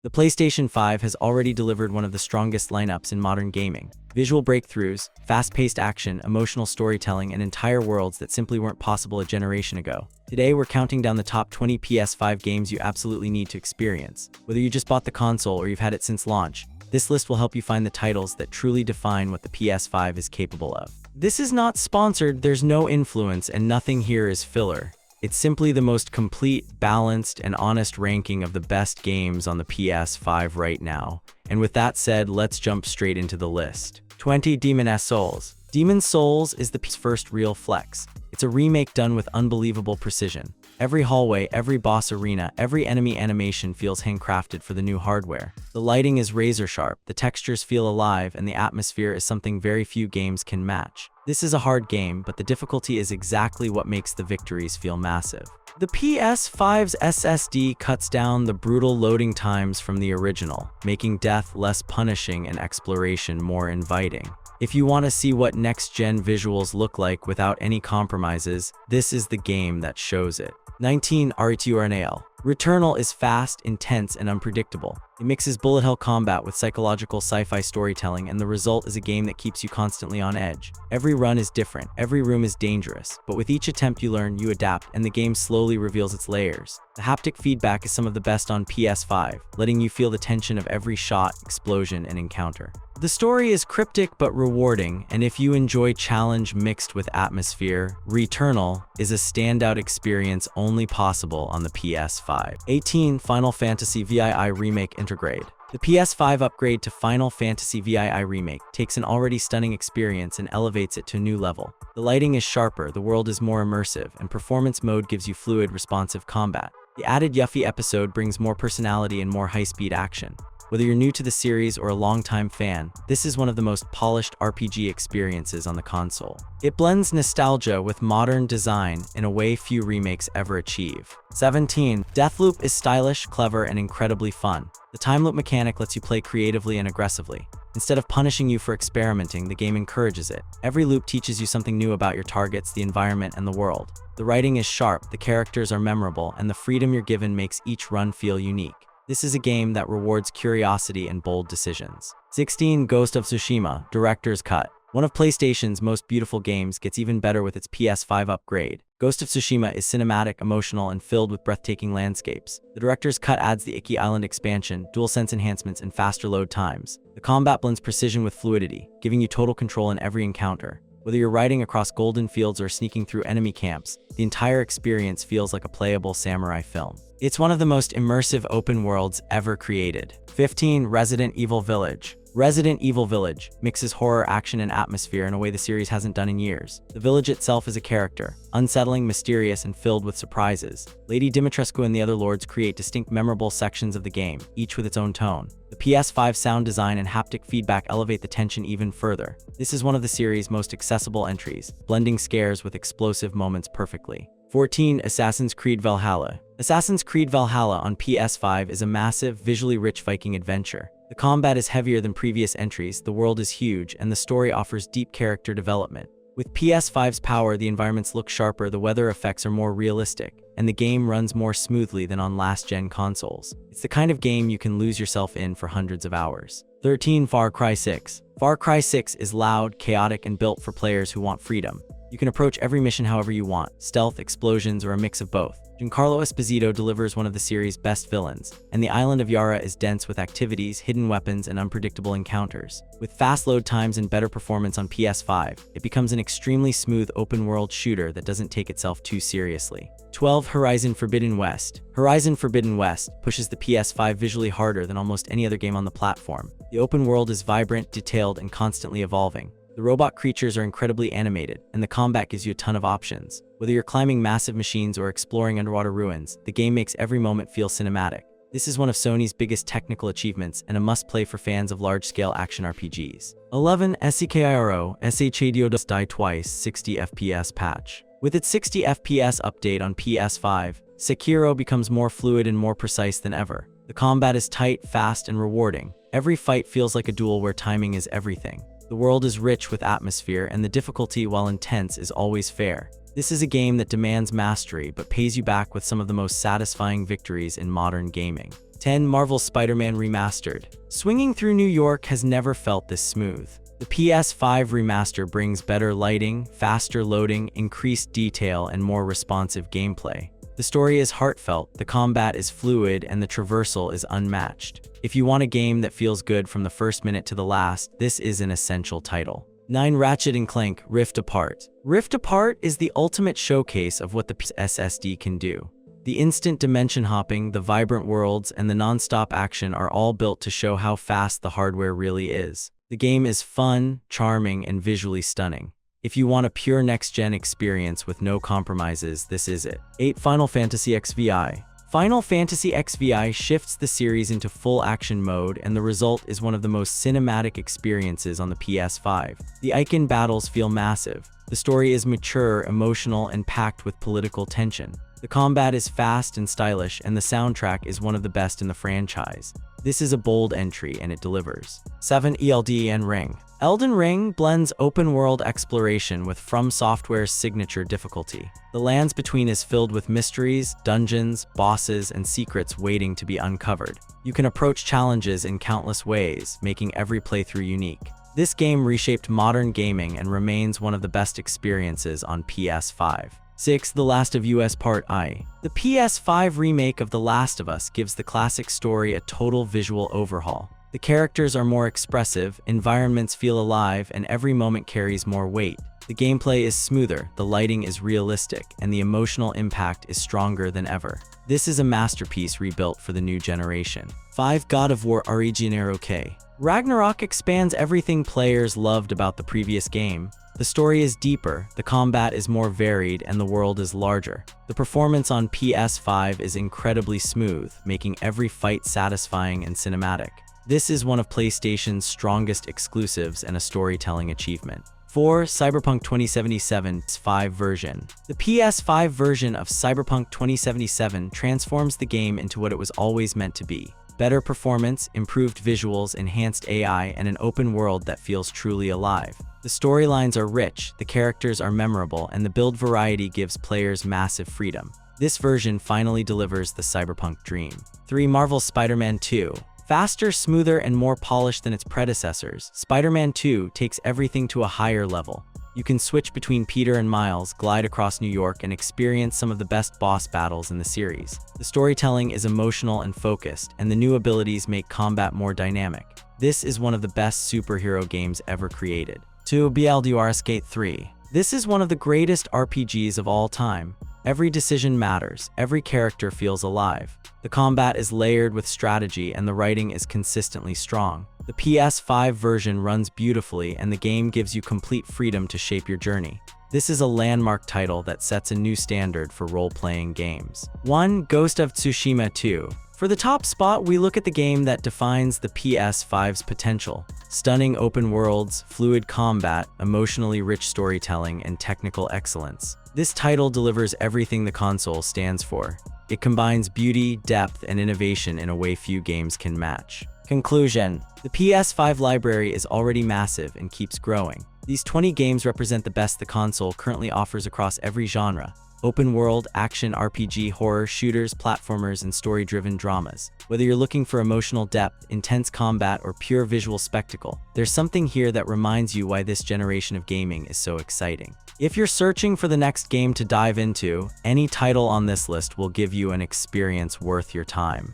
The PlayStation 5 has already delivered one of the strongest lineups in modern gaming. Visual breakthroughs, fast-paced action, emotional storytelling, and entire worlds that simply weren't possible a generation ago. Today, we're counting down the top 20 PS5 games you absolutely need to experience. Whether you just bought the console or you've had it since launch, this list will help you find the titles that truly define what the PS5 is capable of. This is not sponsored, there's no influence, and nothing here is filler. It's simply the most complete, balanced, and honest ranking of the best games on the PS5 right now. And with that said, let's jump straight into the list. 20. Demon's Souls. Demon's Souls is the PS's first real flex. It's a remake done with unbelievable precision. Every hallway, every boss arena, every enemy animation feels handcrafted for the new hardware. The lighting is razor sharp, the textures feel alive, and the atmosphere is something very few games can match. This is a hard game, but the difficulty is exactly what makes the victories feel massive. The PS5's SSD cuts down the brutal loading times from the original, making death less punishing and exploration more inviting. If you want to see what next-gen visuals look like without any compromises, this is the game that shows it. 19. Returnal. Returnal is fast, intense, and unpredictable. It mixes bullet hell combat with psychological sci-fi storytelling, and the result is a game that keeps you constantly on edge. Every run is different, every room is dangerous, but with each attempt you learn, you adapt, and the game slowly reveals its layers. The haptic feedback is some of the best on PS5, letting you feel the tension of every shot, explosion, and encounter. The story is cryptic but rewarding, and if you enjoy challenge mixed with atmosphere, Returnal is a standout experience only possible on the PS5. 18. Final Fantasy VII Remake Intergrade. The PS5 upgrade to Final Fantasy VII Remake takes an already stunning experience and elevates it to a new level. The lighting is sharper, the world is more immersive, and performance mode gives you fluid, responsive combat. The added Yuffie episode brings more personality and more high-speed action. Whether you're new to the series or a longtime fan, this is one of the most polished RPG experiences on the console. It blends nostalgia with modern design in a way few remakes ever achieve. 17. Deathloop is stylish, clever, and incredibly fun. The time loop mechanic lets you play creatively and aggressively. Instead of punishing you for experimenting, the game encourages it. Every loop teaches you something new about your targets, the environment, and the world. The writing is sharp, the characters are memorable, and the freedom you're given makes each run feel unique. This is a game that rewards curiosity and bold decisions. 16. Ghost of Tsushima Director's Cut. One of PlayStation's most beautiful games gets even better with its PS5 upgrade. Ghost of Tsushima is cinematic, emotional, and filled with breathtaking landscapes. The Director's Cut adds the Iki Island expansion, DualSense enhancements, and faster load times. The combat blends precision with fluidity, giving you total control in every encounter. Whether you're riding across golden fields or sneaking through enemy camps, the entire experience feels like a playable samurai film. It's one of the most immersive open worlds ever created. 15. Resident Evil Village. Resident Evil Village mixes horror, action, and atmosphere in a way the series hasn't done in years. The village itself is a character, unsettling, mysterious, and filled with surprises. Lady Dimitrescu and the other lords create distinct, memorable sections of the game, each with its own tone. The PS5 sound design and haptic feedback elevate the tension even further. This is one of the series' most accessible entries, blending scares with explosive moments perfectly. 14. Assassin's Creed Valhalla. Assassin's Creed Valhalla on PS5 is a massive, visually rich Viking adventure. The combat is heavier than previous entries, the world is huge, and the story offers deep character development. With PS5's power, the environments look sharper, the weather effects are more realistic, and the game runs more smoothly than on last-gen consoles. It's the kind of game you can lose yourself in for hundreds of hours. 13. Far Cry 6. Far Cry 6 is loud, chaotic, and built for players who want freedom. You can approach every mission however you want, stealth, explosions, or a mix of both. Giancarlo Esposito delivers one of the series' best villains, and the island of Yara is dense with activities, hidden weapons, and unpredictable encounters. With fast load times and better performance on PS5, it becomes an extremely smooth open-world shooter that doesn't take itself too seriously. 12. Horizon Forbidden West. Horizon Forbidden West pushes the PS5 visually harder than almost any other game on the platform. The open world is vibrant, detailed, and constantly evolving. The robot creatures are incredibly animated, and the combat gives you a ton of options. Whether you're climbing massive machines or exploring underwater ruins, the game makes every moment feel cinematic. This is one of Sony's biggest technical achievements and a must-play for fans of large-scale action RPGs. 11. Sekiro Shadows Die Twice 60 FPS Patch. With its 60 FPS update on PS5, Sekiro becomes more fluid and more precise than ever. The combat is tight, fast, and rewarding. Every fight feels like a duel where timing is everything. The world is rich with atmosphere, and the difficulty, while intense, is always fair. This is a game that demands mastery but pays you back with some of the most satisfying victories in modern gaming. 10. Marvel Spider-Man Remastered. Swinging through New York has never felt this smooth. The PS5 remaster brings better lighting, faster loading, increased detail, and more responsive gameplay. The story is heartfelt, the combat is fluid, and the traversal is unmatched. If you want a game that feels good from the first minute to the last, this is an essential title. 9. Ratchet & Clank Rift Apart. Rift Apart is the ultimate showcase of what the SSD can do. The instant dimension hopping, the vibrant worlds, and the non-stop action are all built to show how fast the hardware really is. The game is fun, charming, and visually stunning. If you want a pure next-gen experience with no compromises, this is it. 8. Final Fantasy XVI. Final Fantasy XVI shifts the series into full action mode, and the result is one of the most cinematic experiences on the PS5. The Icon battles feel massive. The story is mature, emotional, and packed with political tension. The combat is fast and stylish, and the soundtrack is one of the best in the franchise. This is a bold entry, and it delivers. 7. Elden Ring. Elden Ring blends open-world exploration with From Software's signature difficulty. The Lands Between is filled with mysteries, dungeons, bosses, and secrets waiting to be uncovered. You can approach challenges in countless ways, making every playthrough unique. This game reshaped modern gaming and remains one of the best experiences on PS5. 6. The Last of Us Part I. The PS5 remake of The Last of Us gives the classic story a total visual overhaul. The characters are more expressive, environments feel alive, and every moment carries more weight. The gameplay is smoother, the lighting is realistic, and the emotional impact is stronger than ever. This is a masterpiece rebuilt for the new generation. 5. God of War Ragnarok. Ragnarok expands everything players loved about the previous game. The story is deeper, the combat is more varied, and the world is larger. The performance on PS5 is incredibly smooth, making every fight satisfying and cinematic. This is one of PlayStation's strongest exclusives and a storytelling achievement. 4. Cyberpunk 2077's 5 version. The PS5 version of Cyberpunk 2077 transforms the game into what it was always meant to be. Better performance, improved visuals, enhanced AI, and an open world that feels truly alive. The storylines are rich, the characters are memorable, and the build variety gives players massive freedom. This version finally delivers the cyberpunk dream. 3. Marvel's Spider-Man 2. Faster, smoother, and more polished than its predecessors, Spider-Man 2 takes everything to a higher level. You can switch between Peter and Miles, glide across New York, and experience some of the best boss battles in the series. The storytelling is emotional and focused, and the new abilities make combat more dynamic. This is one of the best superhero games ever created. 2. Baldur's Gate 3. This is one of the greatest RPGs of all time. Every decision matters, every character feels alive. The combat is layered with strategy, and the writing is consistently strong. The PS5 version runs beautifully, and the game gives you complete freedom to shape your journey. This is a landmark title that sets a new standard for role-playing games. 1. Ghost of Tsushima 2. For the top spot, we look at the game that defines the PS5's potential. Stunning open worlds, fluid combat, emotionally rich storytelling, and technical excellence. This title delivers everything the console stands for. It combines beauty, depth, and innovation in a way few games can match. Conclusion. The PS5 library is already massive and keeps growing. These 20 games represent the best the console currently offers across every genre. Open world, action, RPG, horror, shooters, platformers, and story-driven dramas. Whether you're looking for emotional depth, intense combat, or pure visual spectacle, there's something here that reminds you why this generation of gaming is so exciting. If you're searching for the next game to dive into, any title on this list will give you an experience worth your time.